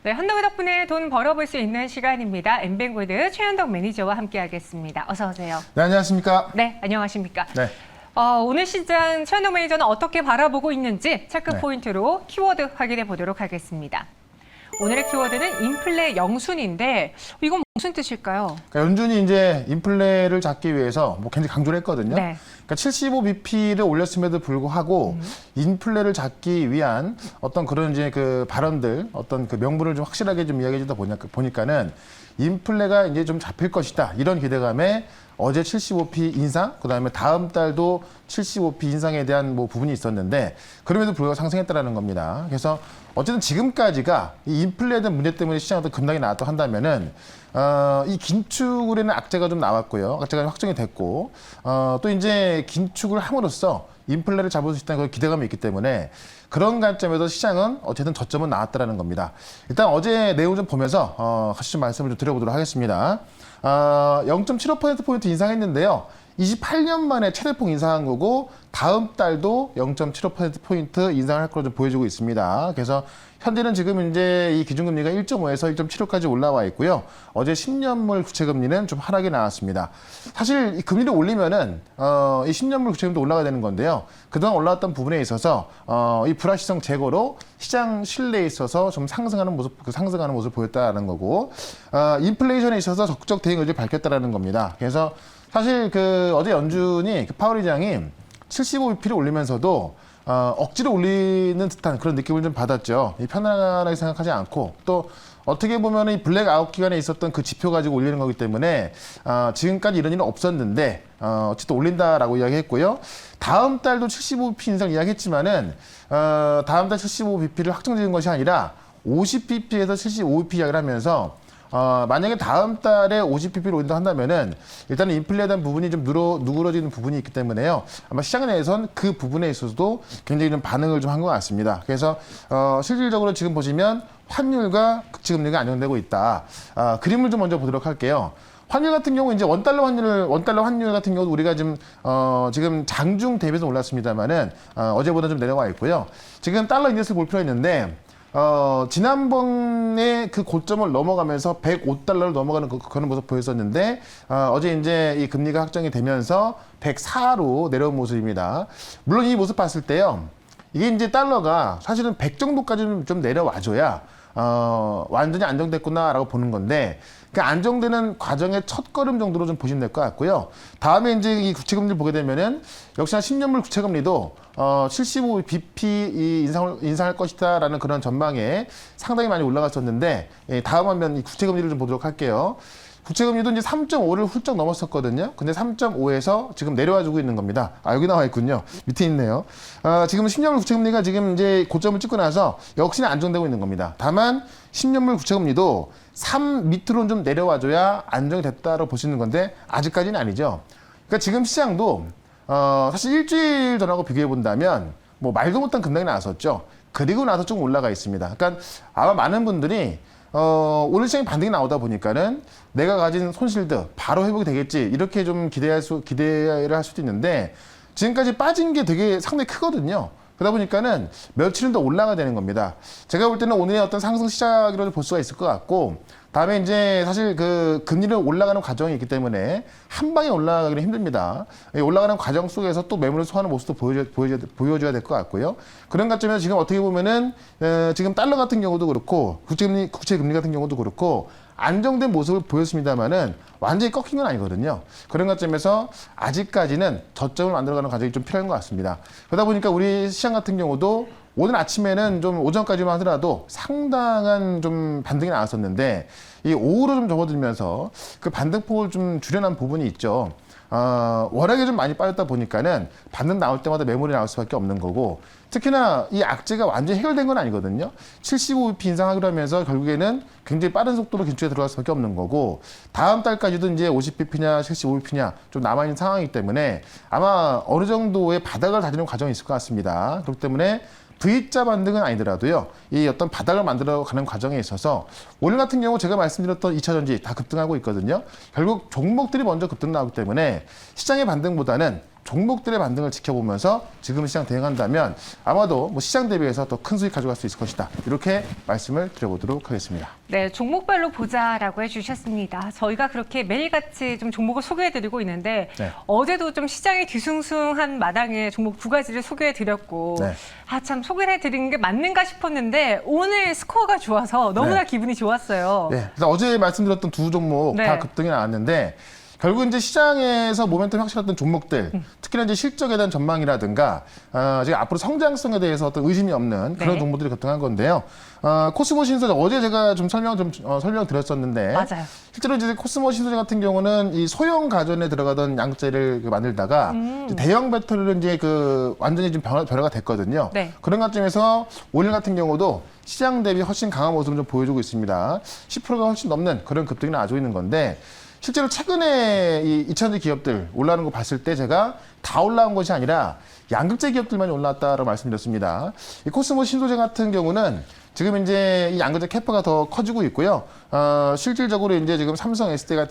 네, 한동희 덕분에 돈 벌어볼 수 있는 시간입니다. 엠뱅골드 최현덕 매니저와 함께하겠습니다. 어서 오세요. 네, 안녕하십니까? 네, 안녕하십니까? 네. 오늘 시장 최현덕 매니저는 어떻게 바라보고 있는지 체크 포인트로 키워드 확인해 보도록 하겠습니다. 오늘의 키워드는 인플레 영순인데 이건 무슨 뜻일까요? 그러니까 연준이 이제 인플레를 잡기 위해서 굉장히 강조를 했거든요. 네. 그러니까 75bp를 올렸음에도 불구하고 인플레를 잡기 위한 어떤 그런 이제 그 발언들, 어떤 그 명분을 좀 확실하게 좀 이야기해 주다 보니까는 인플레가 이제 좀 잡힐 것이다. 이런 기대감에 어제 75p 인상, 그다음에 다음 달도 75p 인상에 대한 부분이 있었는데 그럼에도 불구하고 상승했다라는 겁니다. 그래서 어쨌든 지금까지가 이 인플레에 대한 문제 때문에 시장에서 급락이 나왔다 한다면은 이 긴축을에는 악재가 좀 나왔고요. 악재가 확정이 됐고 또 이제 긴축을 함으로써 인플레를 잡을 수 있다는 그 기대감이 있기 때문에 그런 관점에서 시장은 어쨌든 저점은 나왔다라는 겁니다. 일단 어제 내용 좀 보면서 같이 좀 말씀을 좀 드려보도록 하겠습니다. 0.75%포인트 인상했는데요. 28년 만에 최대폭 인상한 거고 다음 달도 0.75%포인트 인상을 할 걸로 좀 보여주고 있습니다. 그래서 현재는 지금 이제 이 기준금리가 1.5에서 1.75까지 올라와 있고요. 어제 10년물 국채금리는 좀 하락이 나왔습니다. 사실 이 금리를 올리면은 이 10년물 국채금리도 올라가야 되는 건데요. 그동안 올라왔던 부분에 있어서 이 불확실성 제거로 시장 신뢰에 있어서 좀 상승하는 모습을 보였다는 거고 인플레이션에 있어서 적극적 대응 의지를 밝혔다라는 겁니다. 그래서 사실 어제 연준이 파월 의장이 75bp를 올리면서도 억지로 올리는 듯한 그런 느낌을 좀 받았죠. 편안하게 생각하지 않고 또 어떻게 보면 이 블랙아웃 기간에 있었던 그 지표 가지고 올리는 거기 때문에 지금까지 이런 일은 없었는데 어쨌든 올린다라고 이야기했고요. 다음 달도 75bp 인상 이야기했지만은 다음 달 75bp를 확정지은 것이 아니라 50bp에서 75bp 이야기를 하면서 만약에 다음 달에 50bp를 올린다 한다면은 일단은 인플레에 대한 부분이 좀 누그러지는 부분이 있기 때문에요. 아마 시장 내에선 그 부분에 있어서도 굉장히 좀 반응을 좀 한 것 같습니다. 그래서 실질적으로 지금 보시면 환율과 국채금리가 안정되고 있다. 그림을 좀 먼저 보도록 할게요. 환율 같은 경우 이제 원달러 환율 같은 경우도 우리가 지금 장중 대비해서 올랐습니다만은 어제보다 좀 내려와 있고요. 지금 달러 인덱스를 볼 필요가 있는데. 지난번에 그 고점을 넘어가면서 105달러를 넘어가는 그런 모습 보였었는데, 어제 이제 이 금리가 확정이 되면서 104로 내려온 모습입니다. 물론 이 모습 봤을 때요, 이게 이제 달러가 사실은 100 정도까지는 좀 내려와줘야, 완전히 안정됐구나라고 보는 건데, 그 안정되는 과정의 첫 걸음 정도로 좀 보시면 될 것 같고요. 다음에 이제 이 국채금리를 보게 되면은 역시나 10년물 국채금리도 75bp 인상할 것이다라는 그런 전망에 상당히 많이 올라갔었는데 다음 화면 이 국채금리를 좀 보도록 할게요. 국채금리도 이제 3.5를 훌쩍 넘었었거든요. 근데 3.5에서 지금 내려와주고 있는 겁니다. 여기 나와 있군요. 밑에 있네요. 지금 10년물 국채금리가 지금 이제 고점을 찍고 나서 역시나 안정되고 있는 겁니다. 다만 10년물 국채금리도 3 밑으로는 좀 내려와줘야 안정이 됐다고 보시는 건데 아직까지는 아니죠. 그러니까 지금 시장도 사실 일주일 전하고 비교해 본다면 말도 못한 급락이 나왔었죠. 그리고 나서 좀 올라가 있습니다. 그러니까 아마 많은 분들이 오늘 시장에 반등이 나오다 보니까는 내가 가진 손실들 바로 회복이 되겠지 이렇게 좀 기대를 할 수도 있는데 지금까지 빠진 게 되게 상당히 크거든요. 그러다 보니까는 며칠은 더 올라가야 되는 겁니다. 제가 볼 때는 오늘의 어떤 상승 시작이라고 볼 수가 있을 것 같고 다음에 이제 사실 그 금리를 올라가는 과정이 있기 때문에 한 방에 올라가기는 힘듭니다. 올라가는 과정 속에서 또 매물을 소화하는 모습도 보여줘야 될 것 같고요. 그런 관점에서 지금 어떻게 보면은 지금 달러 같은 경우도 그렇고 국채금리 같은 경우도 그렇고 안정된 모습을 보였습니다만은 완전히 꺾인 건 아니거든요. 그런 관점에서 아직까지는 저점을 만들어가는 과정이 좀 필요한 것 같습니다. 그러다 보니까 우리 시장 같은 경우도 오늘 아침에는 좀 오전까지만 하더라도 상당한 좀 반등이 나왔었는데 이 오후로 좀 접어들면서 그 반등폭을 좀 줄여난 부분이 있죠. 워낙에 좀 많이 빠졌다 보니까는 반등 나올 때마다 매물이 나올 수밖에 없는 거고 특히나 이 악재가 완전히 해결된 건 아니거든요. 75bp 인상하기로 하면서 결국에는 굉장히 빠른 속도로 긴축에 들어갈 수밖에 없는 거고 다음 달까지도 이제 50bp냐 75bp냐 좀 남아있는 상황이기 때문에 아마 어느 정도의 바닥을 다지는 과정이 있을 것 같습니다. 그렇기 때문에 V자 반등은 아니더라도요. 이 어떤 바닥을 만들어가는 과정에 있어서 오늘 같은 경우 제가 말씀드렸던 2차전지 다 급등하고 있거든요. 결국 종목들이 먼저 급등 나오기 때문에 시장의 반등보다는 종목들의 반등을 지켜보면서 지금 시장 대응한다면 아마도 뭐 시장 대비해서 더 큰 수익 가져갈 수 있을 것이다. 이렇게 말씀을 드려보도록 하겠습니다. 네, 종목별로 보자라고 해주셨습니다. 저희가 그렇게 매일같이 좀 종목을 소개해드리고 있는데 네. 어제도 좀 시장이 뒤숭숭한 마당에 종목 두 가지를 소개해드렸고 네. 참 소개를 해드리는 게 맞는가 싶었는데 오늘 스코어가 좋아서 너무나 네. 기분이 좋았어요. 네. 그래서 어제 말씀드렸던 두 종목 네. 다 급등이 나왔는데 결국 이제 시장에서 모멘텀이 확실했던 종목들, 특히나 이제 실적에 대한 전망이라든가, 지금 앞으로 성장성에 대해서 어떤 의심이 없는 그런 네. 종목들이 급등한 건데요. 코스모 신소재 어제 제가 좀 설명드렸었는데, 맞아요. 실제로 이제 코스모 신소재 같은 경우는 이 소형 가전에 들어가던 양극재를 만들다가 이제 대형 배터리를 이제 완전히 좀 변화가 됐거든요. 네. 그런 관점에서 오늘 같은 경우도 시장 대비 훨씬 강한 모습을 좀 보여주고 있습니다. 10%가 훨씬 넘는 그런 급등이 나와주고 있는 건데. 실제로 최근에 이 2차전지 기업들 올라오는 거 봤을 때 제가 다 올라온 것이 아니라 양극재 기업들만이 올라왔다라고 말씀드렸습니다. 이 코스모 신소재 같은 경우는 지금 이제 이 양극재 캐파가 더 커지고 있고요. 실질적으로 이제 지금 삼성 SDI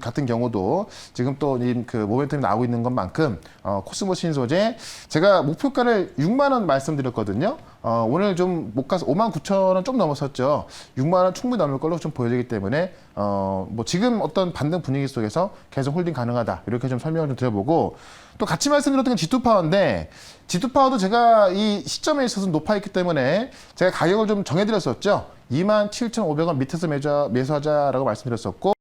같은 경우도 지금 또 그 모멘텀이 나오고 있는 것만큼 코스모 신소재 제가 목표가를 6만 원 말씀드렸거든요. 오늘 좀 못 가서 5만 9천 원 좀 넘었었죠. 6만 원 충분히 넘을 걸로 좀 보여지기 때문에 뭐 지금 어떤 반등 분위기 속에서 계속 홀딩 가능하다 이렇게 좀 설명을 좀 드려보고 또 같이 말씀드렸던 건 G2파워인데 G2파워도 제가 이 시점에 있어서 높아 있기 때문에 제가 가격을 좀 정해드렸었죠. 27,500원 밑에서 매수하자라고 말씀드렸었고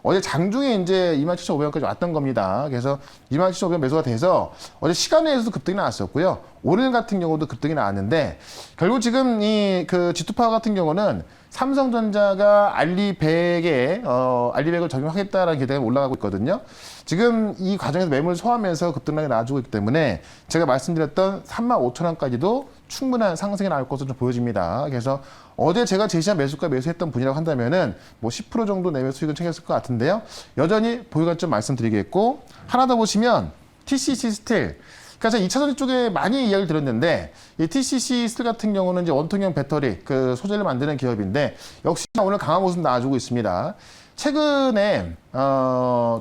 어제 장중에 이제 27,500원까지 왔던 겁니다. 그래서 27,500원 매수가 돼서 어제 시간에서도 급등이 나왔었고요. 오늘 같은 경우도 급등이 나왔는데 결국 지금 이 그 G2파워 같은 경우는 삼성전자가 알리100을 적용하겠다라는 기대가 올라가고 있거든요. 지금 이 과정에서 매물 소화하면서 급등락이 나와주고 있기 때문에 제가 말씀드렸던 35,000원까지도 충분한 상승이 나올 것으로 좀 보여집니다. 그래서 어제 제가 제시한 매수가 매수했던 분이라고 한다면은 뭐 10% 정도 내외 수익은 챙겼을 것 같은데요. 여전히 보유가점 말씀드리겠고 하나 더 보시면 TCC 스틸. 그러니까 2차전지 쪽에 많이 이야기를 들었는데 이 TCC 스틸 같은 경우는 이제 원통형 배터리 그 소재를 만드는 기업인데 역시나 오늘 강한 모습 나와주고 있습니다. 최근에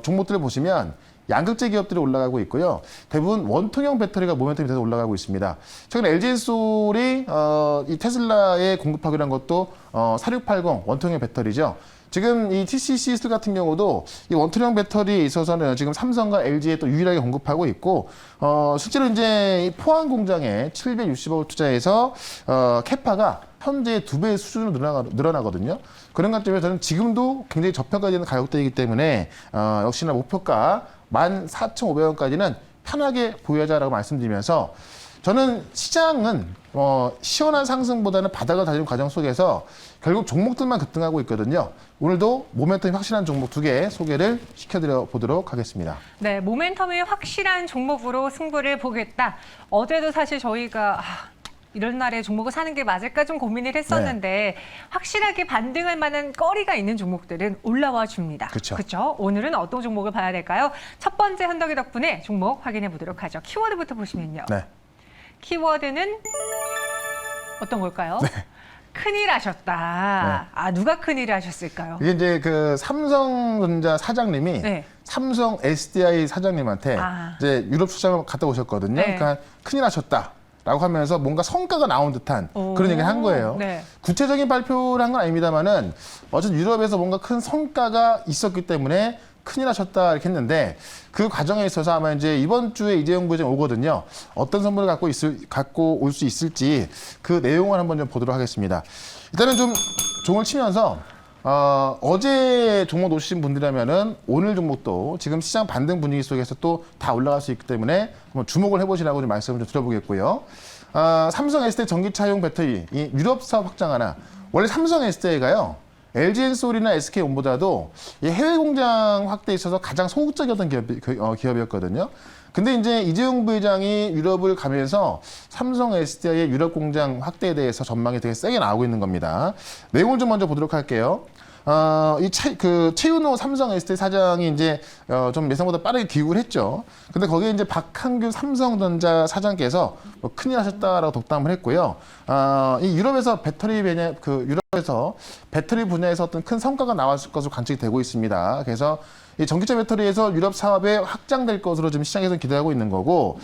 종목들을 보시면 양극재 기업들이 올라가고 있고요. 대부분 원통형 배터리가 모멘텀이 돼서 올라가고 있습니다. 최근에 LG엔솔이 이 테슬라에 공급하기로 한 것도 4680 원통형 배터리죠. 지금 이 TCC 스틸 같은 경우도 이 원통형 배터리에 있어서는 지금 삼성과 LG에 또 유일하게 공급하고 있고, 실제로 이제 이 포항 공장에 760억을 투자해서, 캐파가 현재 2배 수준으로 늘어나거든요. 그런 관점에서 저는 지금도 굉장히 저평가되는 가격대이기 때문에, 역시나 목표가 14,500원까지는 편하게 보유하자라고 말씀드리면서, 저는 시장은 시원한 상승보다는 바닥을 다지는 과정 속에서 결국 종목들만 급등하고 있거든요. 오늘도 모멘텀이 확실한 종목 2개 소개를 시켜드려 보도록 하겠습니다. 네, 모멘텀이 확실한 종목으로 승부를 보겠다. 어제도 사실 저희가 이런 날에 종목을 사는 게 맞을까 좀 고민을 했었는데 네. 확실하게 반등할 만한 거리가 있는 종목들은 올라와 줍니다. 그렇죠. 오늘은 어떤 종목을 봐야 될까요? 첫 번째 현덕이 덕분에 종목 확인해 보도록 하죠. 키워드부터 보시면요. 네. 키워드는 어떤 걸까요? 네. 큰일 하셨다. 누가 큰일을 하셨을까요? 이게 이제 그 삼성전자 사장님이 네. 삼성 SDI 사장님한테 이제 유럽 출장을 갔다 오셨거든요. 네. 그러니까 큰일 하셨다. 라고 하면서 뭔가 성과가 나온 듯한 그런 얘기를 한 거예요. 네. 구체적인 발표를 한 건 아닙니다만은 어쨌든 유럽에서 뭔가 큰 성과가 있었기 때문에 큰일 하셨다 이렇게 했는데 그 과정에 있어서 아마 이제 이번 주에 이재용 부회장 오거든요. 어떤 선물을 갖고 올 수 있을지 그 내용을 한번 좀 보도록 하겠습니다. 일단은 좀 종을 치면서 어제 종목 놓으신 분들이라면은 오늘 종목도 지금 시장 반등 분위기 속에서 또 다 올라갈 수 있기 때문에 한번 주목을 해보시라고 좀 말씀을 좀 드려보겠고요. 삼성 SDI 전기차용 배터리 이 유럽 사업 확장 하나. 원래 삼성 SDI가요. LG엔솔이나 SK온보다도 해외 공장 확대에 있어서 가장 소극적이었던 기업이었거든요. 근데 이제 이재용 부회장이 유럽을 가면서 삼성 SDI의 유럽 공장 확대에 대해서 전망이 되게 세게 나오고 있는 겁니다. 내용을 좀 먼저 보도록 할게요. 최윤호 삼성 SK 사장이 이제 좀 예상보다 빠르게 귀국을 했죠. 근데 거기에 이제 박한규 삼성전자 사장께서 뭐 큰일 하셨다라고 독담을 했고요. 이 유럽에서 유럽에서 배터리 분야에서 어떤 큰 성과가 나왔을 것으로 관측이 되고 있습니다. 그래서 이 전기차 배터리에서 유럽 사업에 확장될 것으로 지금 시장에서 기대하고 있는 거고,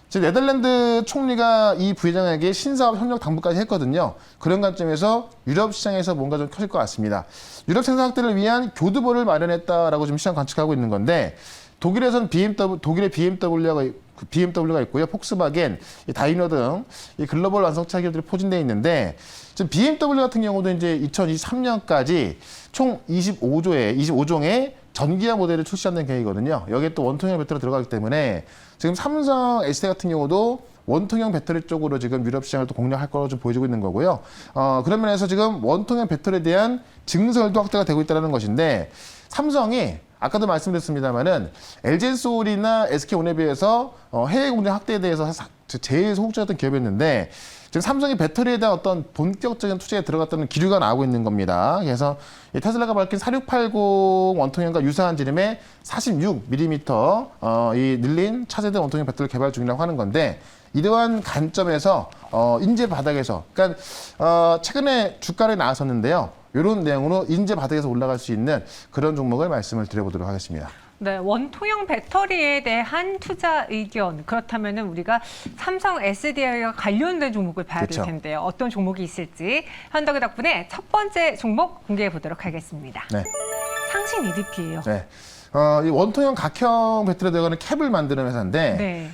지금 네덜란드 총리가 이 부회장에게 신사업 협력 당부까지 했거든요. 그런 관점에서 유럽 시장에서 뭔가 좀 커질 것 같습니다. 유럽 생산 확대를 위한 교두보를 마련했다라고 지금 시장 관측하고 있는 건데, 독일의 BMW가 있고요. 폭스바겐, 이 다이너 등 이 글로벌 완성차 기업들이 포진되어 있는데, 지금 BMW 같은 경우도 이제 2023년까지 총 25종의 전기화 모델을 출시하는 계획이거든요. 여기에 또 원통형 배터리가 들어가기 때문에 지금 삼성 SK 같은 경우도 원통형 배터리 쪽으로 지금 유럽 시장을 또 공략할 거로 좀 보여지고 있는 거고요. 그런 면에서 지금 원통형 배터리에 대한 증설도 확대가 되고 있다는 것인데, 삼성이 아까도 말씀드렸습니다만은 LG엔솔이나 SK온에 비해서 해외 공장 확대에 대해서 제일 소극적이었던 기업이었는데, 지금 삼성이 배터리에 대한 어떤 본격적인 투자에 들어갔다는 기류가 나오고 있는 겁니다. 그래서 이 테슬라가 밝힌 4680 원통형과 유사한 지름의 46mm 이 늘린 차세대 원통형 배터리 개발 중이라고 하는 건데, 이러한 관점에서 인재 바닥에서, 그러니까 최근에 주가를 나왔었는데요. 이런 내용으로 인재 바닥에서 올라갈 수 있는 그런 종목을 말씀을 드려보도록 하겠습니다. 네, 원통형 배터리에 대한 투자 의견. 그렇다면은 우리가 삼성 SDI와 관련된 종목을 봐야 될 텐데요. 어떤 종목이 있을지 현덕의 덕분에 첫 번째 종목 공개해 보도록 하겠습니다. 네. 상신 EDP예요. 네. 이 원통형 각형 배터리에 들어가는 캡을 만드는 회사인데, 네.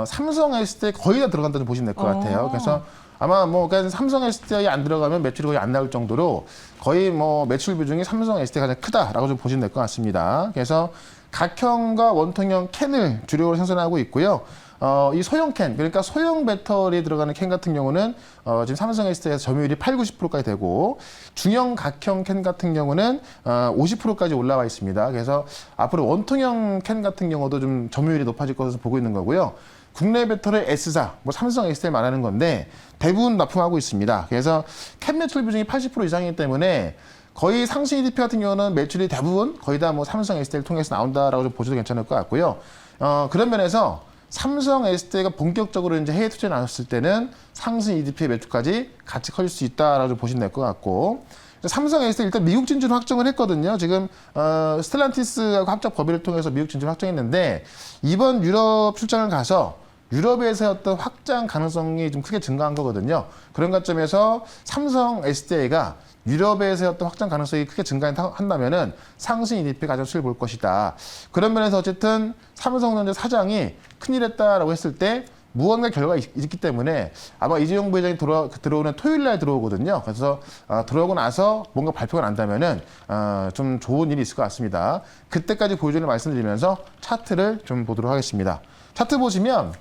삼성 SDI 거의 다 들어간다고 보시면 될 것 같아요. 그래서 아마 그러니까 삼성 SDI 안 들어가면 매출이 거의 안 나올 정도로 거의 매출 비중이 삼성 SDI가 가장 크다라고 좀 보시면 될 것 같습니다. 그래서 각형과 원통형 캔을 주력으로 생산하고 있고요. 이 소형 캔, 그러니까 소형 배터리에 들어가는 캔 같은 경우는 지금 삼성 SDI에서 점유율이 80~90%까지 되고, 중형 각형 캔 같은 경우는 50%까지 올라와 있습니다. 그래서 앞으로 원통형 캔 같은 경우도 좀 점유율이 높아질 것으로 보고 있는 거고요. 국내 배터리 S사, 삼성 SDI 말하는 건데 대부분 납품하고 있습니다. 그래서 캔 매출 비중이 80% 이상이기 때문에 거의 상신 EDP 같은 경우는 매출이 대부분 거의 다 삼성 SDI를 통해서 나온다라고 좀 보셔도 괜찮을 것 같고요. 그런 면에서 삼성 SDI가 본격적으로 이제 해외 투자에 나섰을 때는 상신 EDP의 매출까지 같이 커질 수 있다라고 좀 보시면 될 것 같고, 삼성 SDI 일단 미국 진출 확정을 했거든요. 지금 스텔란티스하고 합작 법인을 통해서 미국 진출 확정했는데, 이번 유럽 출장을 가서 유럽에서의 어떤 확장 가능성이 좀 크게 증가한 거거든요. 그런 관점에서 삼성 SDI가 유럽에서의 어떤 확장 가능성이 크게 증가한다면은 상신 EDP 가장 수익을 볼 것이다. 그런 면에서 어쨌든 삼성전자 사장이 큰일 했다라고 했을 때 무언가 결과가 있기 때문에 아마 이재용 부회장이 들어오는 토요일 날 들어오거든요. 그래서 들어오고 나서 뭔가 발표가 난다면은 좀 좋은 일이 있을 것 같습니다. 그때까지 보여주는 말씀드리면서 차트를 좀 보도록 하겠습니다. 차트 보시면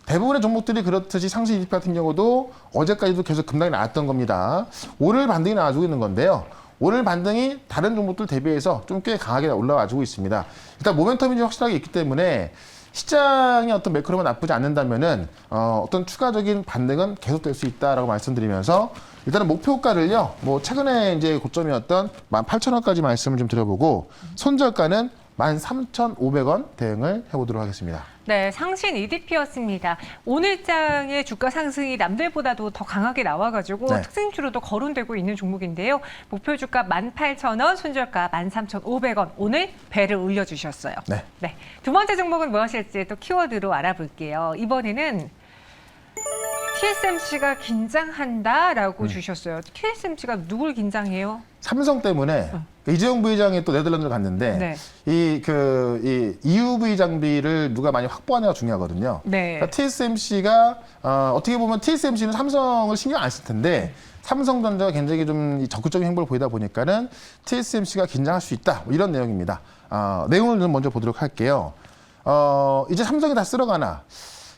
대부분의 종목들이 그렇듯이 상신 EDP 같은 경우도 어제까지도 계속 급락이 나왔던 겁니다. 오늘 반등이 나와주고 있는 건데요. 오늘 반등이 다른 종목들 대비해서 좀 꽤 강하게 올라와주고 있습니다. 일단 모멘텀이 좀 확실하게 있기 때문에 시장의 어떤 매크로만 나쁘지 않는다면은 어떤 추가적인 반등은 계속될 수 있다라고 말씀드리면서, 일단은 목표가를요, 최근에 이제 고점이었던 18,000원까지 말씀을 좀 드려보고, 손절가는 13,500원 대응을 해보도록 하겠습니다. 네, 상신 EDP였습니다. 오늘장의 주가 상승이 남들보다도 더 강하게 나와가지고 네. 특징주로도 거론되고 있는 종목인데요. 목표 주가 18,000원, 손절가 13,500원. 오늘 배를 올려주셨어요. 네. 네, 두 번째 종목은 무엇일지 또 키워드로 알아볼게요. 이번에는 TSMC가 긴장한다라고 주셨어요. TSMC가 누굴 긴장해요? 삼성 때문에 이재용 부회장이 또 네덜란드를 갔는데, 네. 이 EUV 장비를 누가 많이 확보하냐가 중요하거든요. 네. 그러니까 TSMC가 어떻게 보면 TSMC는 삼성을 신경 안 쓸 텐데, 삼성전자가 굉장히 좀 적극적인 행보를 보이다 보니까는 TSMC가 긴장할 수 있다, 이런 내용입니다. 내용을 좀 먼저 보도록 할게요. 이제 삼성이 다 쓸어가나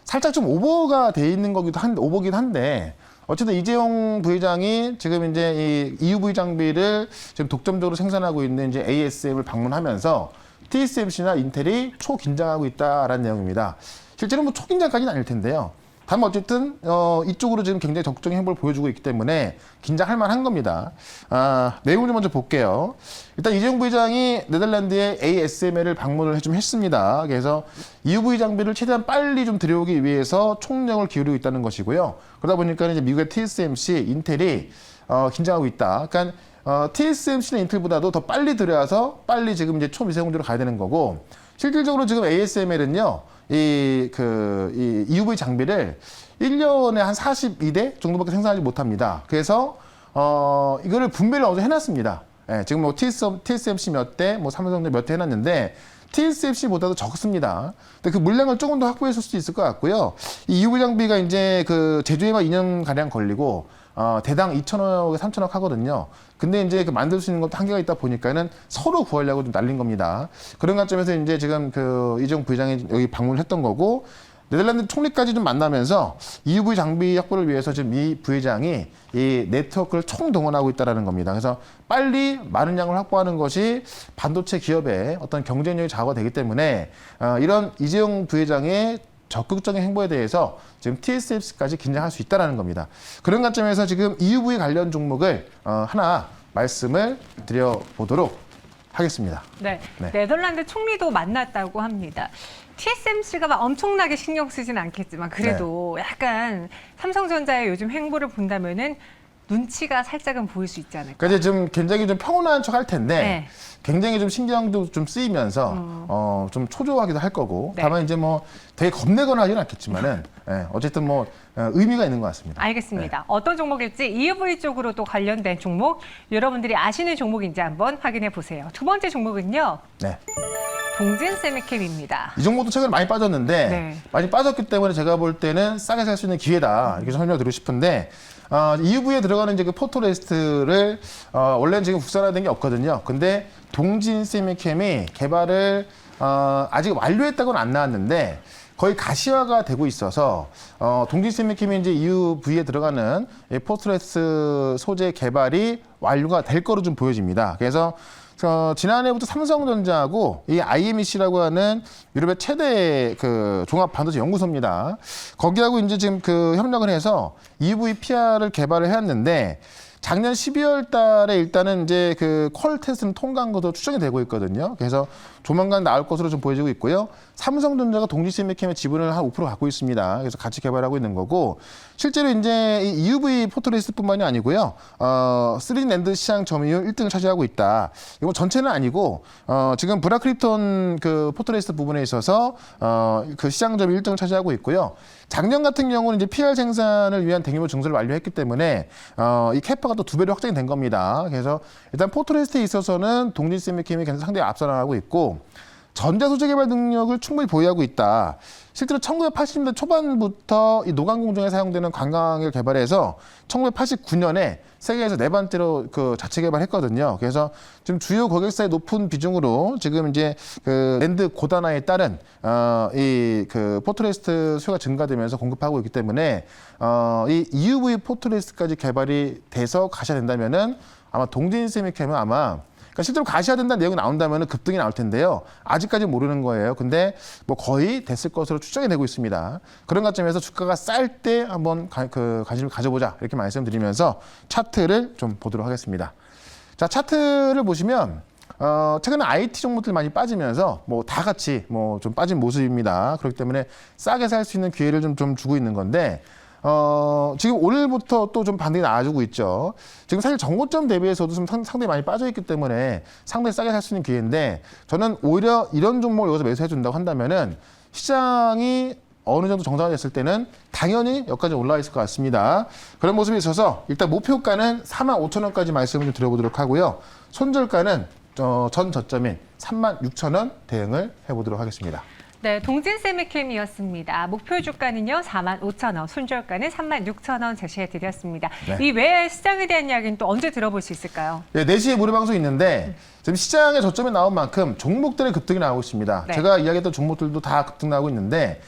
살짝 좀 오버가 돼 있는 오버긴 한데, 어쨌든 이재용 부회장이 지금 이제 이 EUV 장비를 지금 독점적으로 생산하고 있는 이제 ASM을 방문하면서 TSMC나 인텔이 초긴장하고 있다라는 내용입니다. 실제로 초긴장까지는 아닐 텐데요. 다만 어쨌든 이쪽으로 지금 굉장히 적극적인 행보를 보여주고 있기 때문에 긴장할 만한 겁니다. 내용을 좀 먼저 볼게요. 일단 이재용 부회장이 네덜란드의 ASML을 방문을 좀 했습니다. 그래서 EUV 장비를 최대한 빨리 좀 들여오기 위해서 총력을 기울이고 있다는 것이고요. 그러다 보니까 이제 미국의 TSMC, 인텔이 긴장하고 있다. 그러니까 TSMC는 인텔보다도 더 빨리 들여와서 빨리 지금 이제 초미세공주로 가야 되는 거고, 실질적으로 지금 ASML은요, 이 EUV 장비를 1년에 한 42대 정도밖에 생산하지 못합니다. 그래서 이거를 분배를 어느 정도 해놨습니다. 예, 지금 뭐 TSMC 몇 대, 뭐 삼성전자 몇 대 해놨는데 TSMC보다도 적습니다. 근데 그 물량을 조금 더 확보했을 수도 있을 것 같고요. 이 EUV 장비가 이제 그 제조에만 2년 가량 걸리고 대당 2천억, 3천억 하거든요. 근데 이제 그 만들 수 있는 것도 한계가 있다 보니까는 서로 구하려고 좀 날린 겁니다. 그런 관점에서 이제 지금 그 이재용 부회장이 여기 방문을 했던 거고, 네덜란드 총리까지 좀 만나면서 EUV 장비 확보를 위해서 지금 이 부회장이 이 네트워크를 총동원하고 있다는 겁니다. 그래서 빨리 많은 양을 확보하는 것이 반도체 기업의 어떤 경쟁력이 좌우가 되기 때문에 이런 이재용 부회장의 적극적인 행보에 대해서 지금 TSMC까지 긴장할 수 있다는 겁니다. 그런 관점에서 지금 EUV 관련 종목을 하나 말씀을 드려보도록 하겠습니다. 네. 네덜란드 총리도 만났다고 합니다. TSMC가 막 엄청나게 신경 쓰진 않겠지만 그래도 약간 삼성전자의 요즘 행보를 본다면은 눈치가 살짝은 보일 수 있지 않을까. 그러니까 이제 좀 굉장히 좀 평온한 척 할 텐데 굉장히 좀 신경도 좀 쓰이면서 좀 초조하기도 할 거고, 다만 이제 뭐 되게 겁내거나 하지는 않겠지만은 어쨌든 뭐 의미가 있는 것 같습니다. 알겠습니다. 어떤 종목일지 EUV 쪽으로 또 관련된 종목, 여러분들이 아시는 종목인지 한번 확인해 보세요. 두 번째 종목은요. 동진세미캠입니다. 이 종목도 최근에 많이 빠졌는데 많이 빠졌기 때문에 제가 볼 때는 싸게 살 수 있는 기회다, 이렇게 설명드리고 싶은데, EUV에 들어가는 이제 그 포토레스트를 원래는 지금 국산화된 게 없거든요. 근데 동진세미캠이 개발을 아직 완료했다고는 안 나왔는데 거의 가시화가 되고 있어서 동진세미캠이 이제 EUV에 들어가는 이 포토레스트 소재 개발이 완료가 될 거로 좀 보여집니다. 그래서 지난해부터 삼성전자하고 이 IMEC라고 하는 유럽의 최대 그 종합 반도체 연구소입니다. 거기하고 이제 지금 그 협력을 해서 EUV PR을 개발을 해왔는데, 작년 12월 달에 일단은 이제 그 퀄 테스트는 통과한 것으로 추정이 되고 있거든요. 그래서 조만간 나올 것으로 좀 보여지고 있고요. 삼성전자가 동진세미캠의 지분을 한 5% 갖고 있습니다. 그래서 같이 개발하고 있는 거고, 실제로 이제 이 EUV 포토레스트뿐만이 아니고요. 3D 낸드 시장 점유율 1등을 차지하고 있다. 이거 전체는 아니고 지금 브라크립톤 그 포토레스트 부분에 있어서 그 시장 점유율 1등을 차지하고 있고요. 작년 같은 경우는 이제 PR 생산을 위한 대규모 증설을 완료했기 때문에 이 캐파가 또 2배로 확장이 된 겁니다. 그래서 일단 포토레스트에 있어서는 동진세미캠이 상당히 앞서 나가고 있고, 전자 소재 개발 능력을 충분히 보유하고 있다. 실제로 1980년대 초반부터 이 노광 공정에 사용되는 관광을 개발해서 1989년에 세계에서 4번째로 그 자체 개발했거든요. 그래서 지금 주요 고객사의 높은 비중으로 지금 이제 그 랜드 고단화에 따른 이 그 포토레스트 수요가 증가되면서 공급하고 있기 때문에 이 EUV 포토레스트까지 개발이 돼서 가시화된다면은 아마 동진세미캠은 아마, 그러니까 실제로 가시화된다는 내용이 나온다면 급등이 나올 텐데요. 아직까지 모르는 거예요. 근데 뭐 거의 됐을 것으로 추정이 되고 있습니다. 그런 관점에서 주가가 쌀 때 한번 관심을 가져보자, 이렇게 말씀드리면서 차트를 좀 보도록 하겠습니다. 자, 차트를 보시면 최근에 IT 종목들 많이 빠지면서 뭐 다 같이 뭐 좀 빠진 모습입니다. 그렇기 때문에 싸게 살 수 있는 기회를 좀 주고 있는 건데, 지금 오늘부터 또 좀 반등이 나와주고 있죠. 지금 사실 정고점 대비해서도 좀 상당히 많이 빠져있기 때문에 상당히 싸게 살 수 있는 기회인데, 저는 오히려 이런 종목을 여기서 매수해준다고 한다면은 시장이 어느 정도 정상화됐을 때는 당연히 여기까지 올라와 있을 것 같습니다. 그런 모습이 있어서 일단 목표가는 45,000원까지 말씀을 좀 드려보도록 하고요. 손절가는 전 저점인 36,000원 대응을 해보도록 하겠습니다. 네, 동진세미캠이었습니다. 목표 주가는요 45,000원, 손절가는 36,000원 제시해드렸습니다. 이 외에 시장에 대한 이야기는 또 언제 들어볼 수 있을까요? 네, 4시에 무료 방송 있는데 지금 시장의 저점이 나온 만큼 종목들의 급등이 나오고 있습니다. 제가 이야기했던 종목들도 다 급등 나오고 있는데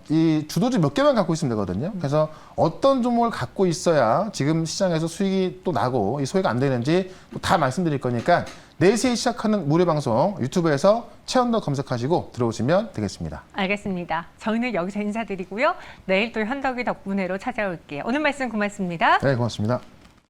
이 주도주 몇 개만 갖고 있으면 되거든요. 그래서 어떤 종목을 갖고 있어야 지금 시장에서 수익이 또 나고 이 소외가 안 되는지 다 말씀드릴 거니까 4시에 시작하는 무료 방송 유튜브에서 최현덕 검색하시고 들어오시면 되겠습니다. 알겠습니다. 저희는 여기서 인사드리고요. 내일 또 현덕이 덕분에로 찾아올게요. 오늘 말씀 고맙습니다. 네, 고맙습니다.